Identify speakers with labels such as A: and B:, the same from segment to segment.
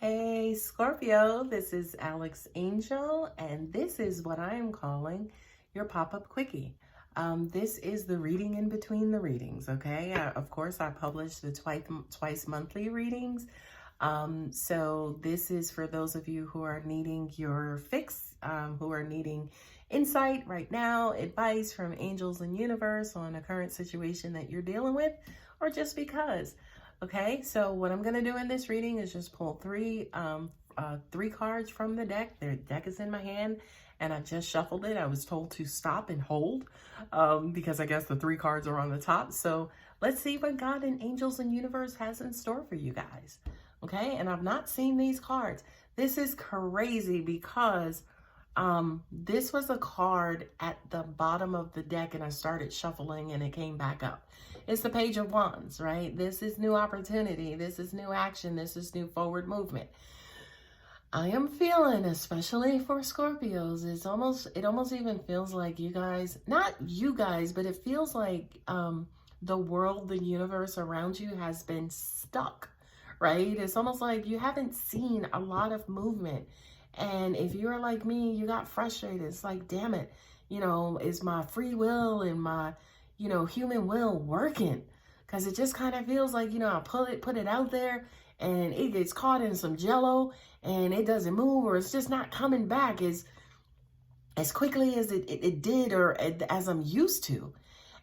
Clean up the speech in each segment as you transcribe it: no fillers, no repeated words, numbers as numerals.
A: Hey Scorpio, this is Alex Angel, and this is what I am calling your pop-up quickie. This is the reading in between the readings, okay? Of course, I publish the twice monthly readings. So this is for those of you who are needing your fix, who are needing insight right now, advice from angels and universe on a current situation that you're dealing with, or just because. Okay, so what I'm going to do in this reading is just pull three cards from the deck. The deck is in my hand, and I just shuffled it. I was told to stop and hold because I guess the three cards are on the top. So let's see what God and angels and universe has in store for you guys. Okay, and I've not seen these cards. This is crazy because this was a card at the bottom of the deck, and I started shuffling and it came back up. It's the Page of Wands, right? This is new opportunity. This is new action. This is new forward movement. I am feeling, especially for Scorpios, it almost even feels like you guys, not you guys, but it feels like the world, the universe around you has been stuck, right? It's almost like you haven't seen a lot of movement. And if you're like me, you got frustrated. It's like, damn it, is my free will and my, human will working? Because it just kind of feels like, I put it out there and it gets caught in some jello and it doesn't move, or it's just not coming back as quickly as it did or as I'm used to.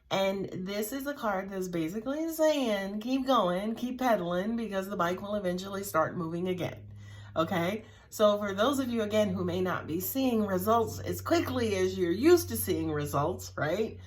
A: And this is a card that's basically saying, keep going, keep pedaling, because the bike will eventually start moving again. Okay, so for those of you, again, who may not be seeing results as quickly as you're used to seeing results, right?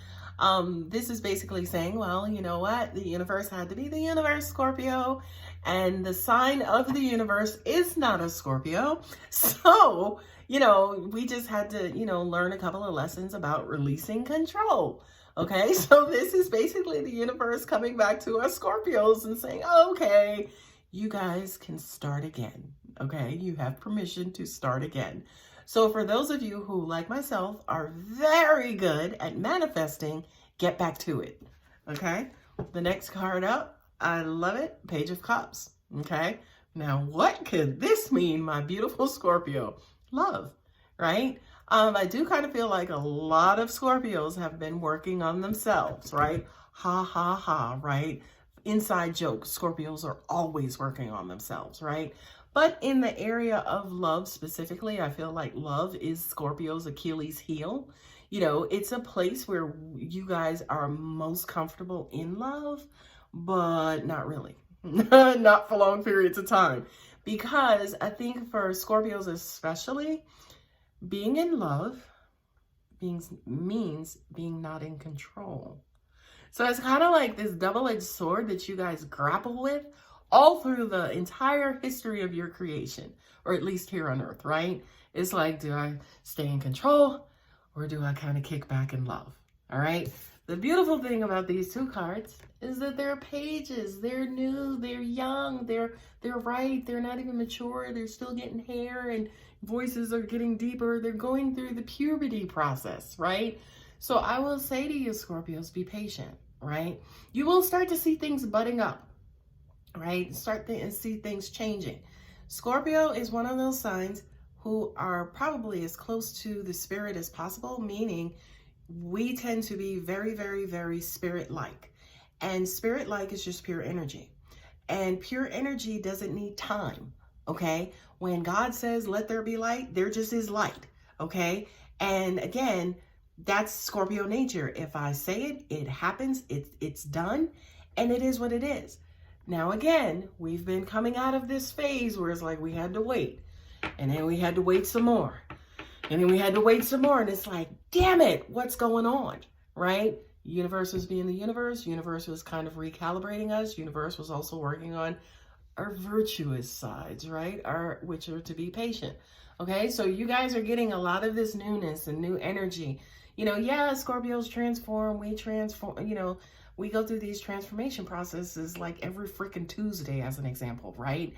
A: This is basically saying, well, you know what? The universe had to be the universe, Scorpio, and the sign of the universe is not a Scorpio. So, we just had to, learn a couple of lessons about releasing control. Okay, so this is basically the universe coming back to us Scorpios and saying, okay, you guys can start again. Okay, you have permission to start again. So for those of you who, like myself, are very good at manifesting, get back to it. Okay, the next card up, I love it, Page of Cups. Okay, now what could this mean, my beautiful Scorpio? Love, right? I do kind of feel like a lot of Scorpios have been working on themselves, right? Ha, ha, ha, right? Inside joke, Scorpios are always working on themselves, right? But in the area of love specifically, I feel like love is Scorpio's Achilles heel. It's a place where you guys are most comfortable in love, but not really. Not for long periods of time. Because I think for Scorpios especially, being in love means being not in control. So it's kind of like this double-edged sword that you guys grapple with all through the entire history of your creation, or at least here on Earth, right? It's like, do I stay in control or do I kind of kick back in love? All right. The beautiful thing about these two cards is that they're pages. They're new, they're young, they're right, they're not even mature, they're still getting hair and voices are getting deeper. They're going through the puberty process, right? So I will say to you, Scorpios, be patient, right? You will start to see things budding up, right? Start to see things changing. Scorpio is one of those signs who are probably as close to the spirit as possible, meaning we tend to be very, very, very spirit-like. And spirit-like is just pure energy. And pure energy doesn't need time, okay? When God says, let there be light, there just is light, okay? And again, that's Scorpio nature. If I say it, it happens, it's done, and it is what it is. Now, again, we've been coming out of this phase where it's like we had to wait, and then we had to wait some more, and then we had to wait some more, and it's like, damn it, what's going on, right? Universe was being the universe. Universe was kind of recalibrating us. Universe was also working on our virtuous sides, right? Which are to be patient. Okay, so you guys are getting a lot of this newness and new energy. Yeah, Scorpios transform, we transform, we go through these transformation processes like every freaking Tuesday, as an example, right?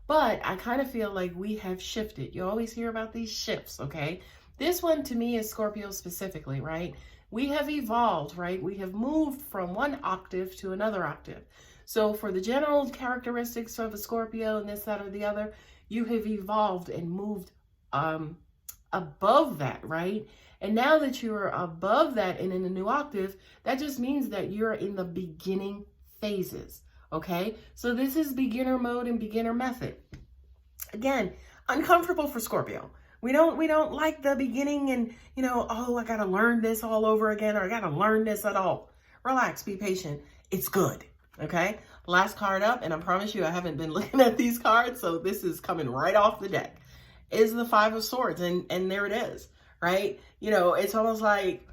A: But I kind of feel like we have shifted. You always hear about these shifts, okay? This one to me is Scorpio specifically, right? We have evolved, right? We have moved from one octave to another octave. So for the general characteristics of a Scorpio and this, that, or the other, you have evolved and moved above that, right? And now that you're above that and in a new octave, that just means that you're in the beginning phases, okay? So this is beginner mode and beginner method. Again, uncomfortable for Scorpio. We don't like the beginning and, you know, oh, I got to learn this all over again, or I got to learn this at all. Relax, be patient. It's good, okay? Last card up, and I promise you I haven't been looking at these cards, so this is coming right off the deck, is the Five of Swords, and there it is, right? You know, it's almost like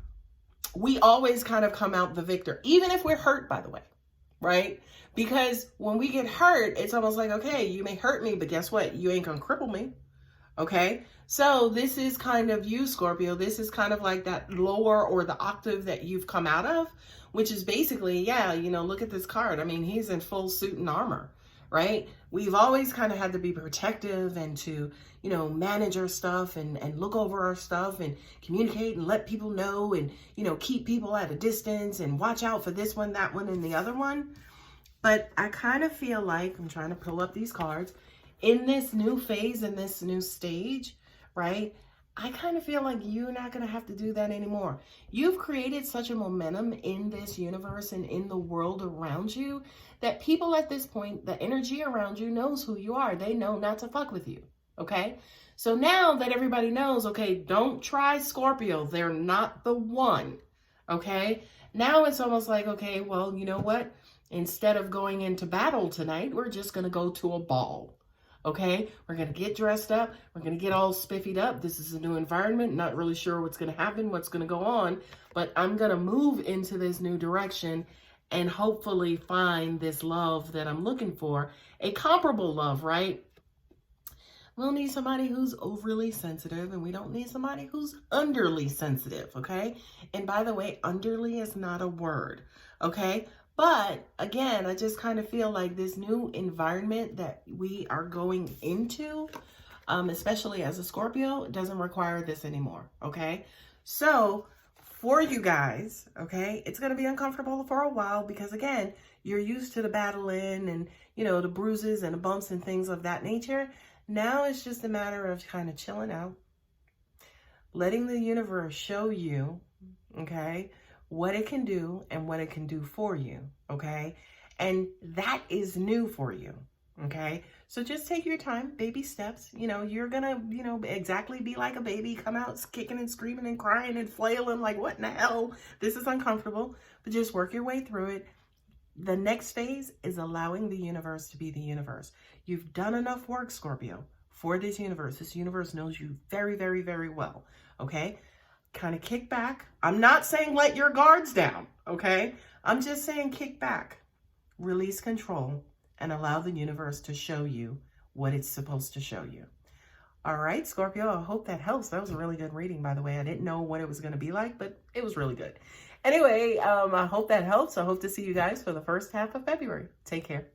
A: we always kind of come out the victor, even if we're hurt, by the way, right? Because when we get hurt, it's almost like, okay, you may hurt me, but guess what? You ain't gonna cripple me, okay? So this is kind of you, Scorpio. This is kind of like that lower or the octave that you've come out of, which is basically, yeah, you know, look at this card. I mean, he's in full suit and armor, right? We've always kind of had to be protective and to, you know, manage our stuff and look over our stuff and communicate and let people know and, you know, keep people at a distance and watch out for this one, that one, and the other one. But I kind of feel like, I'm trying to pull up these cards, in this new phase, in this new stage, right? I kind of feel like you're not going to have to do that anymore. You've created such a momentum in this universe and in the world around you that people at this point, the energy around you knows who you are. They know not to fuck with you, okay? So now that everybody knows, okay, don't try Scorpio. They're not the one, okay? Now it's almost like, okay, well, you know what? Instead of going into battle tonight, we're just going to go to a ball. Okay, we're going to get dressed up. We're going to get all spiffied up. This is a new environment. Not really sure what's going to happen, what's going to go on, but I'm going to move into this new direction and hopefully find this love that I'm looking for. A comparable love, right? We'll need somebody who's overly sensitive, and we don't need somebody who's underly sensitive, okay? And by the way, underly is not a word, okay? But again, I just kind of feel like this new environment that we are going into, especially as a Scorpio, doesn't require this anymore, okay? So for you guys, okay, it's going to be uncomfortable for a while because, again, you're used to the battling and, you know, the bruises and the bumps and things of that nature. Now it's just a matter of kind of chilling out, letting the universe show you, okay, what it can do and what it can do for you, okay? And that is new for you, okay? So just take your time, baby steps. You know, you're gonna, you know, exactly be like a baby, come out kicking and screaming and crying and flailing like, what in the hell? This is uncomfortable, but just work your way through it. The next phase is allowing the universe to be the universe. You've done enough work, Scorpio, for this universe. This universe knows you very, very, very well, okay? Kind of kick back. I'm not saying let your guards down, okay? I'm just saying kick back, release control, and allow the universe to show you what it's supposed to show you. All right, Scorpio, I hope that helps. That was a really good reading, by the way. I didn't know what it was going to be like, but it was really good. Anyway, I hope that helps. I hope to see you guys for the first half of February. Take care.